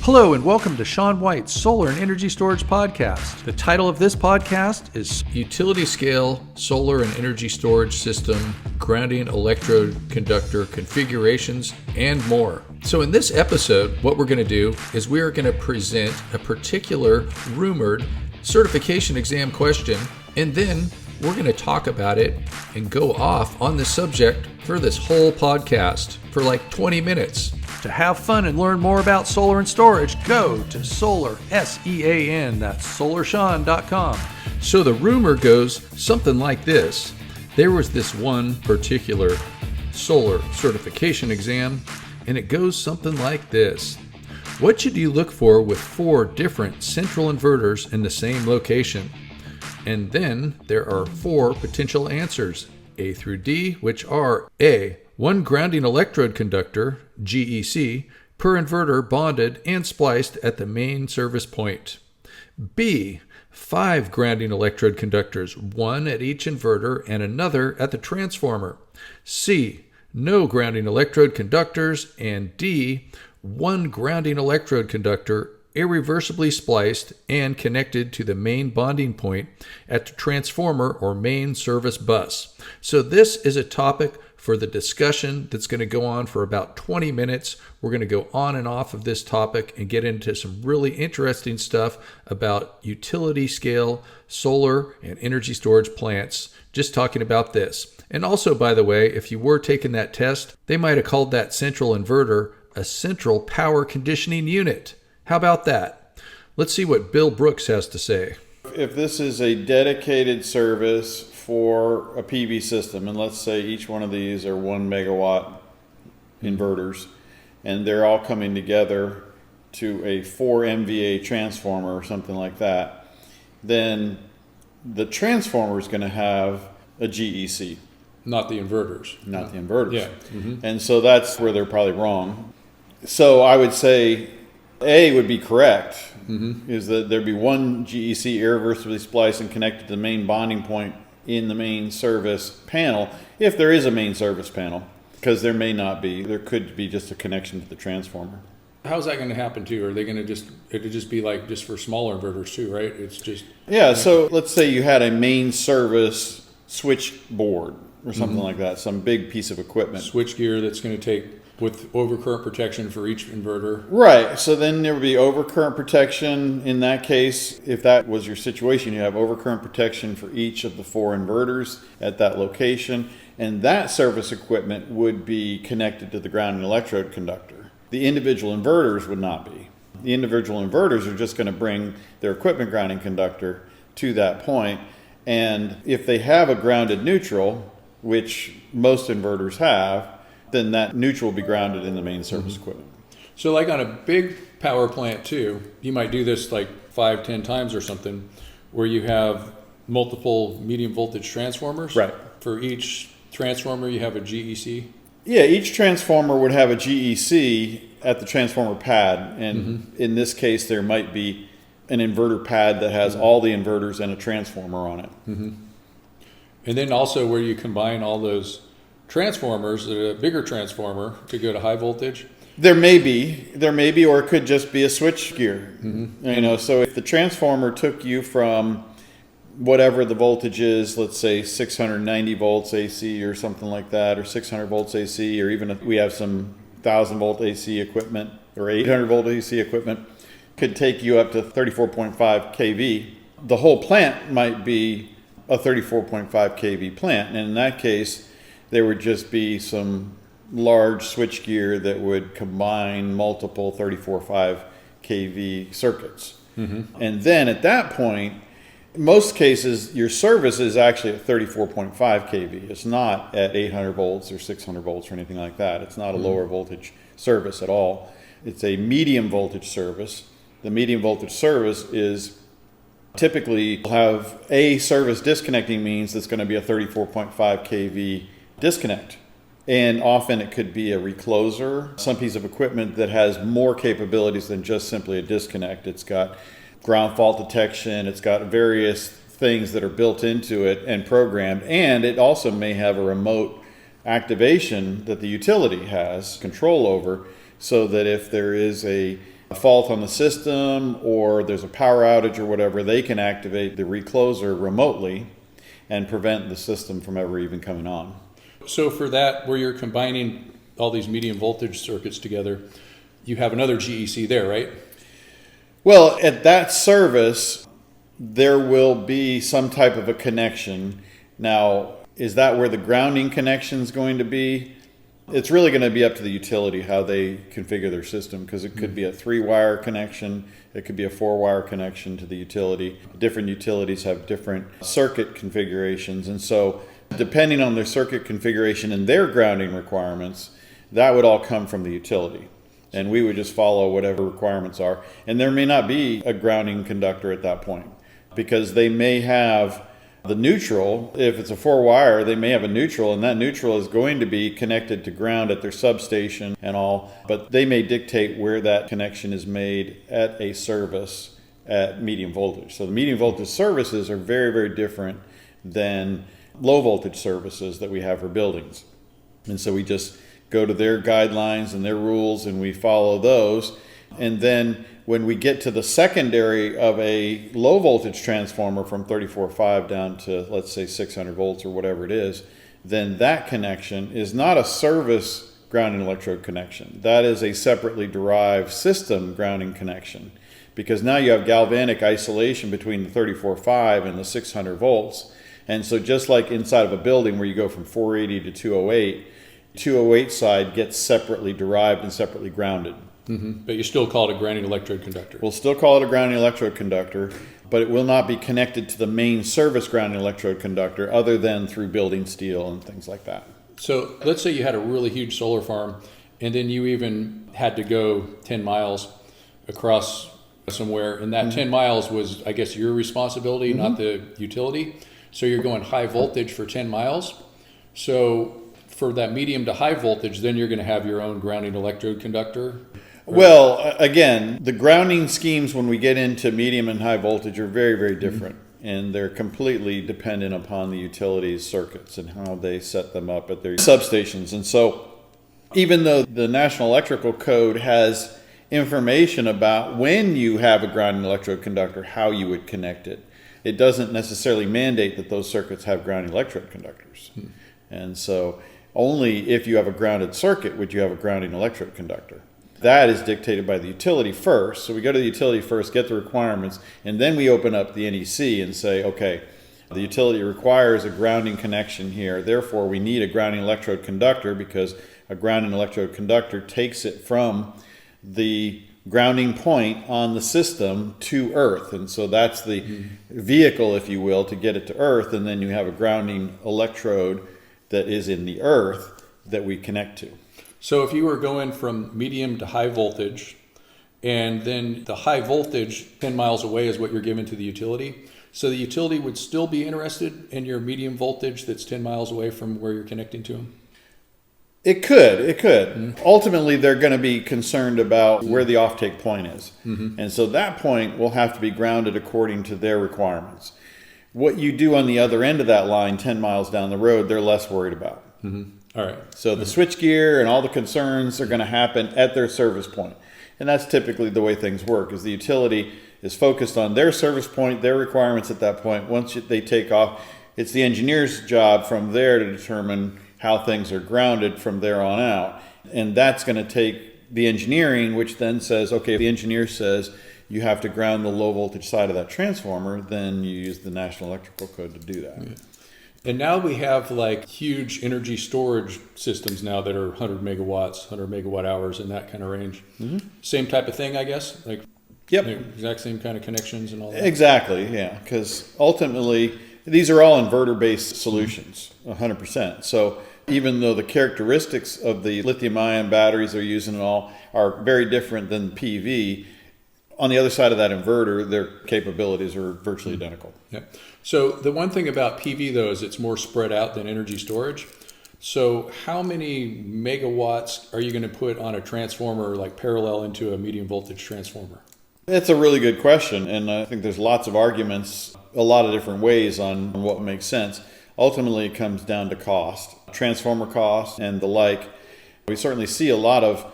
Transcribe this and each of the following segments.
Hello and welcome to Sean White's Solar and Energy Storage Podcast. The title of this podcast is Utility Scale Solar and Energy Storage System, Grounding Electrode Conductor Configurations, and more. So in this episode, what we're going to do is we are going to present a particular rumoured certification exam question, and then we're going to talk about it and go off on the subject for this whole podcast for like 20 minutes. To have fun and learn more about solar and storage, go to Solar, S-E-A-N, that's SolarSean.com. So the rumor goes something like this. There was this one particular solar certification exam, and it goes something like this. What should you look for with 4 different central inverters in the same location? And then there are 4 potential answers, A through D, which are A, 1 grounding electrode conductor, GEC, per inverter bonded and spliced at the main service point. B, 5 grounding electrode conductors, 1 at each inverter and another at the transformer. C, no grounding electrode conductors. And D, 1 grounding electrode conductor irreversibly spliced and connected to the main bonding point at the transformer or main service bus. So this is a topic for the discussion that's going to go on for about 20 minutes. We're going to go on and off of this topic and get into some really interesting stuff about utility scale solar and energy storage plants, just talking about this. And also, by the way, if you were taking that test, they might have called that central inverter a central power conditioning unit. How about that? Let's see what Bill Brooks has to say. If this is a dedicated service for a PV system, and let's say each one of these are 1 megawatt inverters, and they're all coming together to a 4 MVA transformer or something like that, then the transformer is going to have a GEC. Not the inverters. Not the inverters. Yeah. Mm-hmm. And so that's where they're probably wrong. So I would say A would be correct, is that there'd be 1 GEC irreversibly spliced and connected to the main bonding point in the main service panel, if there is a main service panel, because there may not be. There could be just a connection to the transformer. How's that going to happen too? Are they going to it'd just be like just for smaller inverters too, right? It's just... Yeah, so let's say you had a main service switchboard or something like that, some big piece of equipment. Switch gear that's going to take with overcurrent protection for each inverter. Right. So then there would be overcurrent protection in that case. If that was your situation, you have overcurrent protection for each of the 4 inverters at that location. And that service equipment would be connected to the grounding electrode conductor. The individual inverters would not be. The individual inverters are just going to bring their equipment grounding conductor to that point. And if they have a grounded neutral, which most inverters have, then that neutral will be grounded in the main service equipment. So like on a big power plant too, you might do this like 5-10 times or something, where you have multiple medium voltage transformers. Right. For each transformer you have a GEC. Yeah, each transformer would have a GEC at the transformer pad. And in this case, there might be an inverter pad that has all the inverters and a transformer on it. And then also where you combine all those transformers, a bigger transformer to go to high voltage. There may be, or it could just be a switch gear. So if the transformer took you from whatever the voltage is, let's say 690 volts AC or something like that, or 600 volts AC, or even if we have some 1000 volt AC equipment or 800 volt AC equipment, could take you up to 34.5 kV. The whole plant might be a 34.5 kV plant, and in that case, there would just be some large switch gear that would combine multiple 34.5 kV circuits. And then at that point, in most cases, your service is actually at 34.5 kV. It's not at 800 volts or 600 volts or anything like that. It's not a lower voltage service at all. It's a medium voltage service. The medium voltage service is typically have a service disconnecting means that's going to be a 34.5 kV disconnect. And often it could be a recloser, some piece of equipment that has more capabilities than just simply a disconnect. It's got ground fault detection, it's got various things that are built into it and programmed, and it also may have a remote activation that the utility has control over, so that if there is a a fault on the system or there's a power outage or whatever, they can activate the recloser remotely and prevent the system from ever even coming on. So for that, where you're combining all these medium voltage circuits together, you have another GEC there, right? Well, at that service, there will be some type of a connection. Now, is that where the grounding connection is going to be? It's really going to be up to the utility how they configure their system, because it could be a 3-wire connection, it could be a 4-wire connection to the utility. Different utilities have different circuit configurations, and so depending on their circuit configuration and their grounding requirements, that would all come from the utility. And we would just follow whatever requirements are. And there may not be a grounding conductor at that point, because they may have the neutral. If it's a 4-wire, they may have a neutral, and that neutral is going to be connected to ground at their substation and all, but they may dictate where that connection is made at a service at medium voltage. So the medium voltage services are very, very different than low voltage services that we have for buildings. And so we just go to their guidelines and their rules and we follow those. And then when we get to the secondary of a low voltage transformer from 34.5 down to, let's say, 600 volts or whatever it is, then that connection is not a service grounding electrode connection. That is a separately derived system grounding connection, because now you have galvanic isolation between the 34.5 and the 600 volts. And so just like inside of a building where you go from 480 to 208, 208 side gets separately derived and separately grounded. Mm-hmm. But you still call it a grounding electrode conductor. We'll still call it a grounding electrode conductor, but it will not be connected to the main service grounding electrode conductor other than through building steel and things like that. So let's say you had a really huge solar farm, and then you even had to go 10 miles across somewhere, and that 10 miles was, I guess, your responsibility, not the utility. So you're going high voltage for 10 miles. So for that medium to high voltage, then you're going to have your own grounding electrode conductor. Well, again, the grounding schemes when we get into medium and high voltage are very, very different. And they're completely dependent upon the utilities circuits and how they set them up at their substations. And so even though the National Electrical Code has information about when you have a grounding electrode conductor, how you would connect it, it doesn't necessarily mandate that those circuits have grounding electrode conductors. And so only if you have a grounded circuit would you have a grounding electrode conductor. That is dictated by the utility first. So we go to the utility first, get the requirements, and then we open up the NEC and say, okay, the utility requires a grounding connection here. Therefore, we need a grounding electrode conductor, because a grounding electrode conductor takes it from the grounding point on the system to earth. And so that's the vehicle, if you will, to get it to earth. And then you have a grounding electrode that is in the earth that we connect to. So if you were going from medium to high voltage, and then the high voltage 10 miles away is what you're giving to the utility, so the utility would still be interested in your medium voltage that's 10 miles away from where you're connecting to them? It could. Ultimately, they're going to be concerned about where the offtake point is. And so that point will have to be grounded according to their requirements. What you do on the other end of that line, 10 miles down the road, they're less worried about. All right. So the switchgear and all the concerns are going to happen at their service point. And that's typically the way things work, is the utility is focused on their service point, their requirements at that point. Once they take off, it's the engineer's job from there to determine how things are grounded from there on out. And that's going to take the engineering, which then says, okay, if the engineer says you have to ground the low voltage side of that transformer, then you use the National Electrical Code to do that. And now we have like huge energy storage systems now that are 100 megawatts, 100 megawatt hours in that kind of range. Same type of thing, I guess? Like, Yep. Exact same kind of connections and all that? Exactly, yeah. Because ultimately, these are all inverter-based solutions, 100%. So even though the characteristics of the lithium-ion batteries they're using and all are very different than PV, on the other side of that inverter, their capabilities are virtually identical. Yeah. So the one thing about PV, though, is it's more spread out than energy storage. So how many megawatts are you going to put on a transformer, like parallel into a medium voltage transformer? That's a really good question, and I think there's lots of arguments, a lot of different ways on what makes sense. Ultimately, it comes down to cost, transformer cost and the like. We certainly see a lot of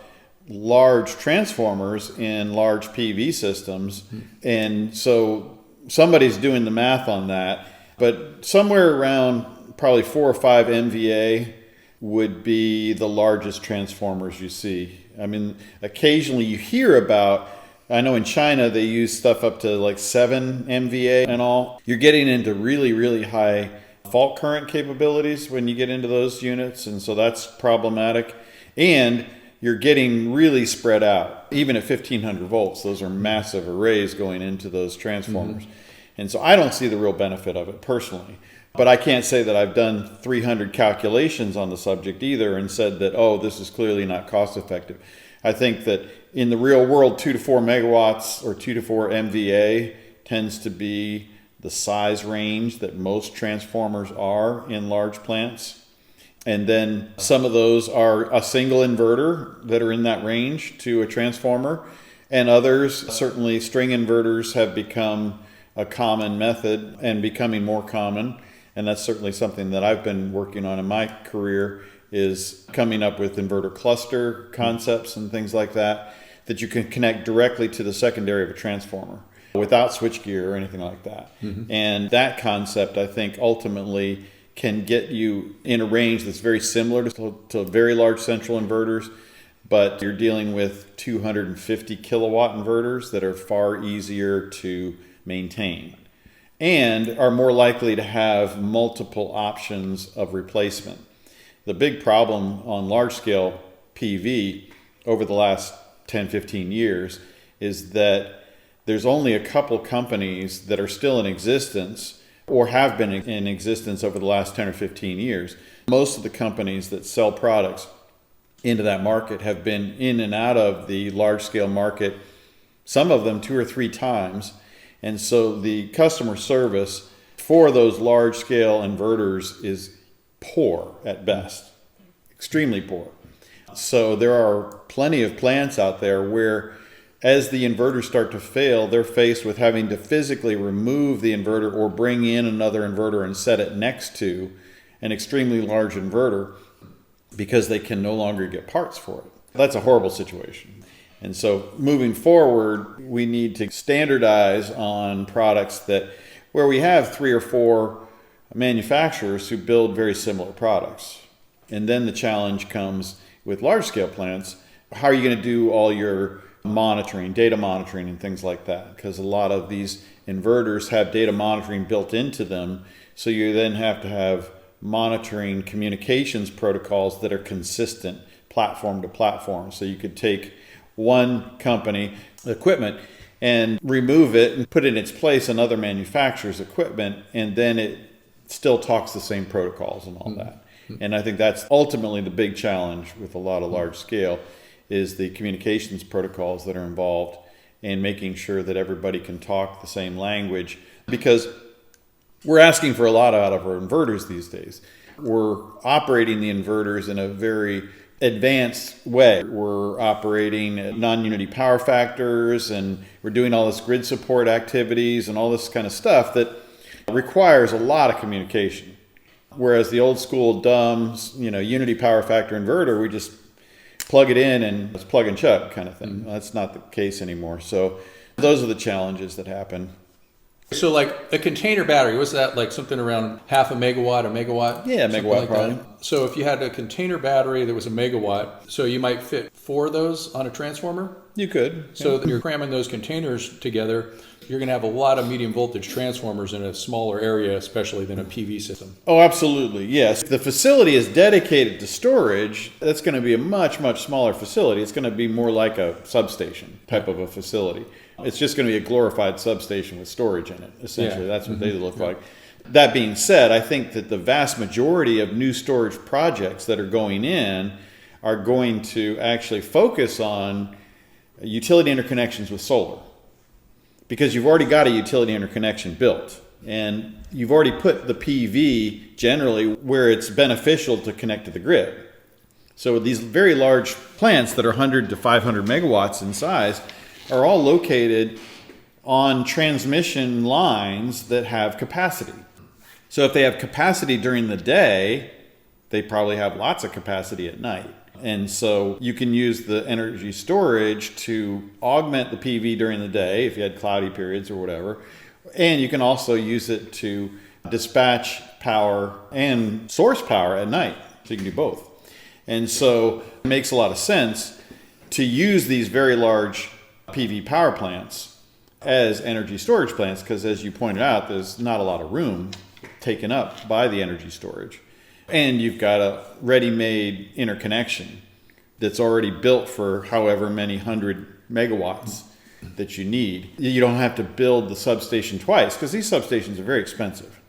large transformers in large PV systems. And so somebody's doing the math on that. But somewhere around probably 4 or 5 MVA would be the largest transformers you see. I mean, occasionally you hear about, I know in China they use stuff up to like 7 MVA and all. You're getting into really, really high fault current capabilities when you get into those units, and so that's problematic. And you're getting really spread out. Even at 1500 volts, those are massive arrays going into those transformers. And so I don't see the real benefit of it personally. But I can't say that I've done 300 calculations on the subject either and said that, oh, this is clearly not cost effective. I think that in the real world, 2 to 4 megawatts or 2 to 4 MVA tends to be the size range that most transformers are in large plants. And then some of those are a single inverter that are in that range to a transformer. And others, certainly string inverters have become a common method and becoming more common. And that's certainly something that I've been working on in my career, is coming up with inverter cluster concepts and things like that, that you can connect directly to the secondary of a transformer without switchgear or anything like that. And that concept, I think, ultimately can get you in a range that's very similar to very large central inverters, but you're dealing with 250 kilowatt inverters that are far easier to maintain and are more likely to have multiple options of replacement. The big problem on large scale PV over the last 10, 15 years is that there's only a couple companies that are still in existence or have been in existence over the last 10 or 15 years. Most of the companies that sell products into that market have been in and out of the large scale market, some of them 2 or 3 times. And so the customer service for those large scale inverters is poor at best, extremely poor. So there are plenty of plants out there where, as the inverters start to fail, they're faced with having to physically remove the inverter or bring in another inverter and set it next to an extremely large inverter because they can no longer get parts for it. That's a horrible situation. And so moving forward, we need to standardize on products where we have 3 or 4 manufacturers who build very similar products. And then the challenge comes with large scale plants. How are you going to do all your monitoring, data monitoring and things like that? Because a lot of these inverters have data monitoring built into them. So you then have to have monitoring communications protocols that are consistent platform to platform. So you could take one company equipment and remove it and put in its place another manufacturer's equipment, and then it still talks the same protocols and all that. And I think that's ultimately the big challenge with a lot of large scale, is the communications protocols that are involved and making sure that everybody can talk the same language, because we're asking for a lot out of our inverters these days. We're operating the inverters in a very advanced way. We're operating at non-unity power factors, and we're doing all this grid support activities and all this kind of stuff that requires a lot of communication. Whereas the old school dumb, unity power factor inverter, we just plug it in and it's plug and chug kind of thing. That's not the case anymore. So those are the challenges that happen. So like a container battery, was that like something around half a megawatt? Yeah, megawatt like probably. That. So if you had a container battery that was a megawatt, so you might fit 4 of those on a transformer? You could. So you're cramming those containers together, you're going to have a lot of medium voltage transformers in a smaller area, especially than a PV system. Oh, absolutely. Yes. If the facility is dedicated to storage, that's going to be a much, much smaller facility. It's going to be more like a substation type of a facility. It's just going to be a glorified substation with storage in it. Essentially, that's what they look like. That being said, I think that the vast majority of new storage projects that are going in are going to actually focus on utility interconnections with solar, because you've already got a utility interconnection built and you've already put the PV generally where it's beneficial to connect to the grid. So these very large plants that are 100 to 500 megawatts in size are all located on transmission lines that have capacity. So if they have capacity during the day, they probably have lots of capacity at night. And so you can use the energy storage to augment the PV during the day if you had cloudy periods or whatever. And you can also use it to dispatch power and source power at night. So you can do both. And so it makes a lot of sense to use these very large PV power plants as energy storage plants, because as you pointed out, there's not a lot of room taken up by the energy storage. And you've got a ready-made interconnection that's already built for however many 100 megawatts that you need. You don't have to build the substation twice, because these substations are very expensive.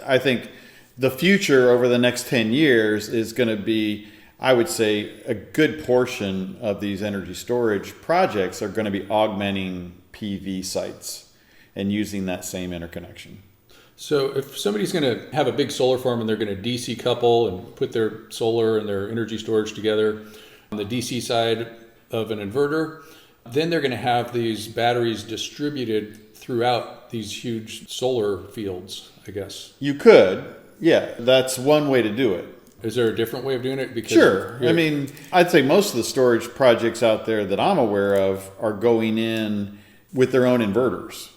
I think the future over the next 10 years is going to be, I would say, a good portion of these energy storage projects are going to be augmenting PV sites and using that same interconnection. So if somebody's going to have a big solar farm and they're going to DC couple and put their solar and their energy storage together on the DC side of an inverter, then they're going to have these batteries distributed throughout these huge solar fields, I guess. You could. Yeah, that's one way to do it. Is there a different way of doing it? Because sure. I mean, I'd say most of the storage projects out there that I'm aware of are going in with their own inverters.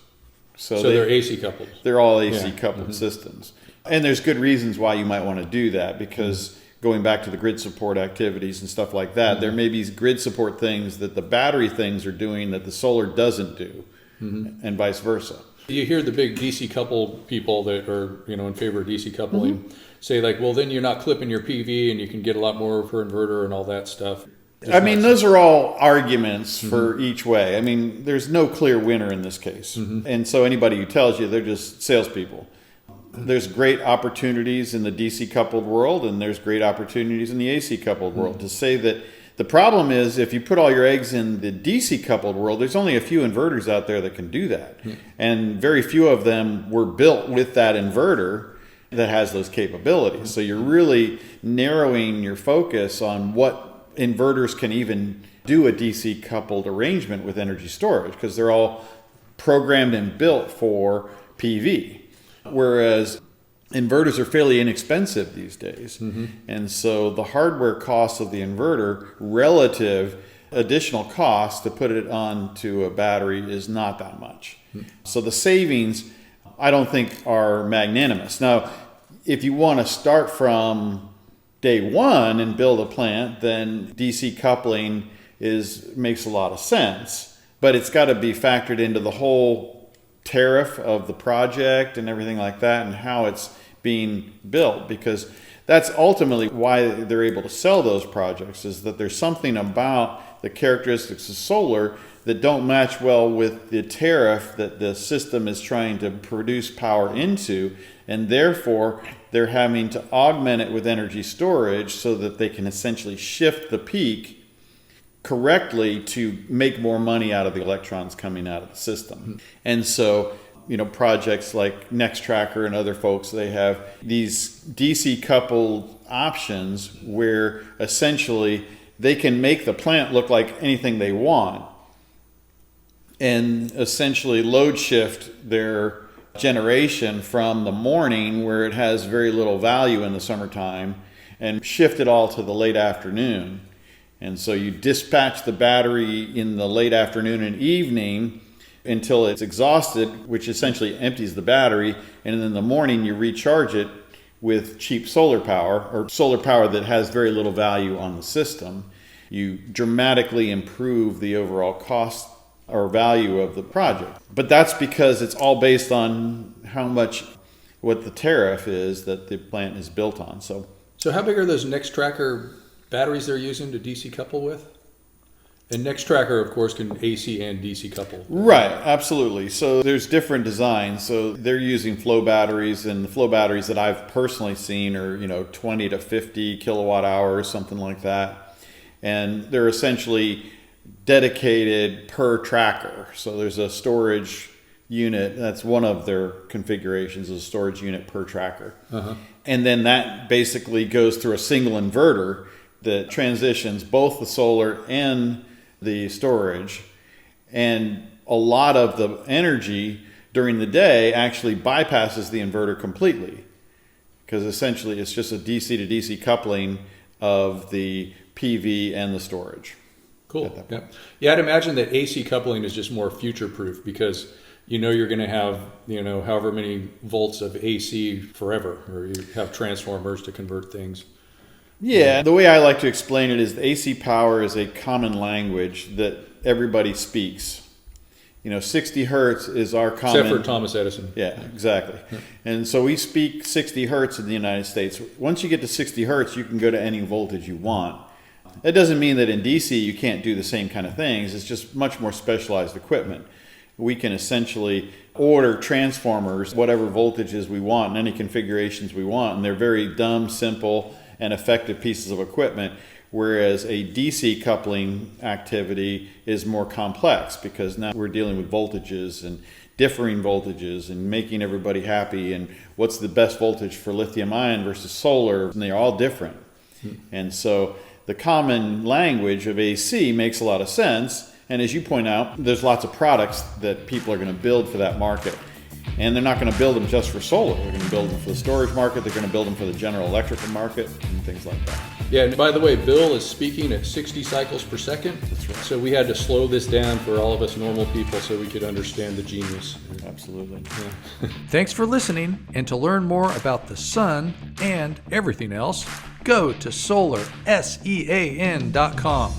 So they're AC coupled. They're all AC coupled systems. And there's good reasons why you might want to do that, because going back to the grid support activities and stuff like that, there may be grid support things that the battery things are doing that the solar doesn't do, and vice versa. You hear the big DC coupled people that are, in favor of DC coupling say like, well, then you're not clipping your PV and you can get a lot more per inverter and all that stuff. I mean, those are all arguments for each way. I mean, there's no clear winner in this case. And so anybody who tells you, they're just salespeople. There's great opportunities in the DC coupled world, and there's great opportunities in the AC coupled world. To say that the problem is, if you put all your eggs in the DC coupled world, there's only a few inverters out there that can do that. And very few of them were built with that inverter that has those capabilities. So you're really narrowing your focus on what inverters can even do a DC coupled arrangement with energy storage, because they're all programmed and built for PV. Whereas inverters are fairly inexpensive these days. And so the hardware cost of the inverter relative additional cost to put it onto a battery is not that much. So the savings, I don't think, are magnanimous. Now, if you want to start from day one and build a plant, then DC coupling makes a lot of sense, but it's got to be factored into the whole tariff of the project and everything like that, and how it's being built, because that's ultimately why they're able to sell those projects, is that there's something about the characteristics of solar that don't match well with the tariff that the system is trying to produce power into, and therefore they're having to augment it with energy storage so that they can essentially shift the peak correctly to make more money out of the electrons coming out of the system. And so, projects like Nextracker and other folks, they have these DC coupled options where essentially they can make the plant look like anything they want and essentially load shift their generation from the morning, where it has very little value in the summertime, and shift it all to the late afternoon. And so you dispatch the battery in the late afternoon and evening until it's exhausted, which essentially empties the battery, and in the morning you recharge it with cheap solar power, or solar power that has very little value on the system. You dramatically improve the overall cost or value of the project. But that's because it's all based on what the tariff is that the plant is built on. So how big are those Nextracker batteries they're using to DC couple with? And Nextracker, of course, can AC and DC couple. Right, absolutely. So there's different designs. So they're using flow batteries, and the flow batteries that I've personally seen are 20 to 50 kilowatt hours, something like that. And they're essentially dedicated per tracker. So there's a storage unit. That's one of their configurations, is a storage unit per tracker. And then that basically goes through a single inverter that transitions both the solar and the storage. And a lot of the energy during the day actually bypasses the inverter completely, because essentially it's just a DC to DC coupling of the PV and the storage. Cool. Yeah, I'd imagine that AC coupling is just more future-proof because you're going to have, however many volts of AC forever, or you have transformers to convert things. Yeah, the way I like to explain it is the AC power is a common language that everybody speaks. 60 hertz is our common... Except for Thomas Edison. Yeah, exactly. And so we speak 60 hertz in the United States. Once you get to 60 hertz, you can go to any voltage you want. That doesn't mean that in DC you can't do the same kind of things. It's just much more specialized equipment. We can essentially order transformers, whatever voltages we want, in any configurations we want, and they're very dumb, simple, and effective pieces of equipment, whereas a DC coupling activity is more complex because now we're dealing with voltages and differing voltages and making everybody happy and what's the best voltage for lithium ion versus solar, and they're all different. And so the common language of AC makes a lot of sense, and as you point out, there's lots of products that people are going to build for that market. And they're not going to build them just for solar. They're going to build them for the storage market. They're going to build them for the general electrical market and things like that. Yeah, and by the way, Bill is speaking at 60 cycles per second. That's right. So we had to slow this down for all of us normal people so we could understand the genius. Absolutely. Yeah. Thanks for listening. And to learn more about the sun and everything else, go to solarsean.com.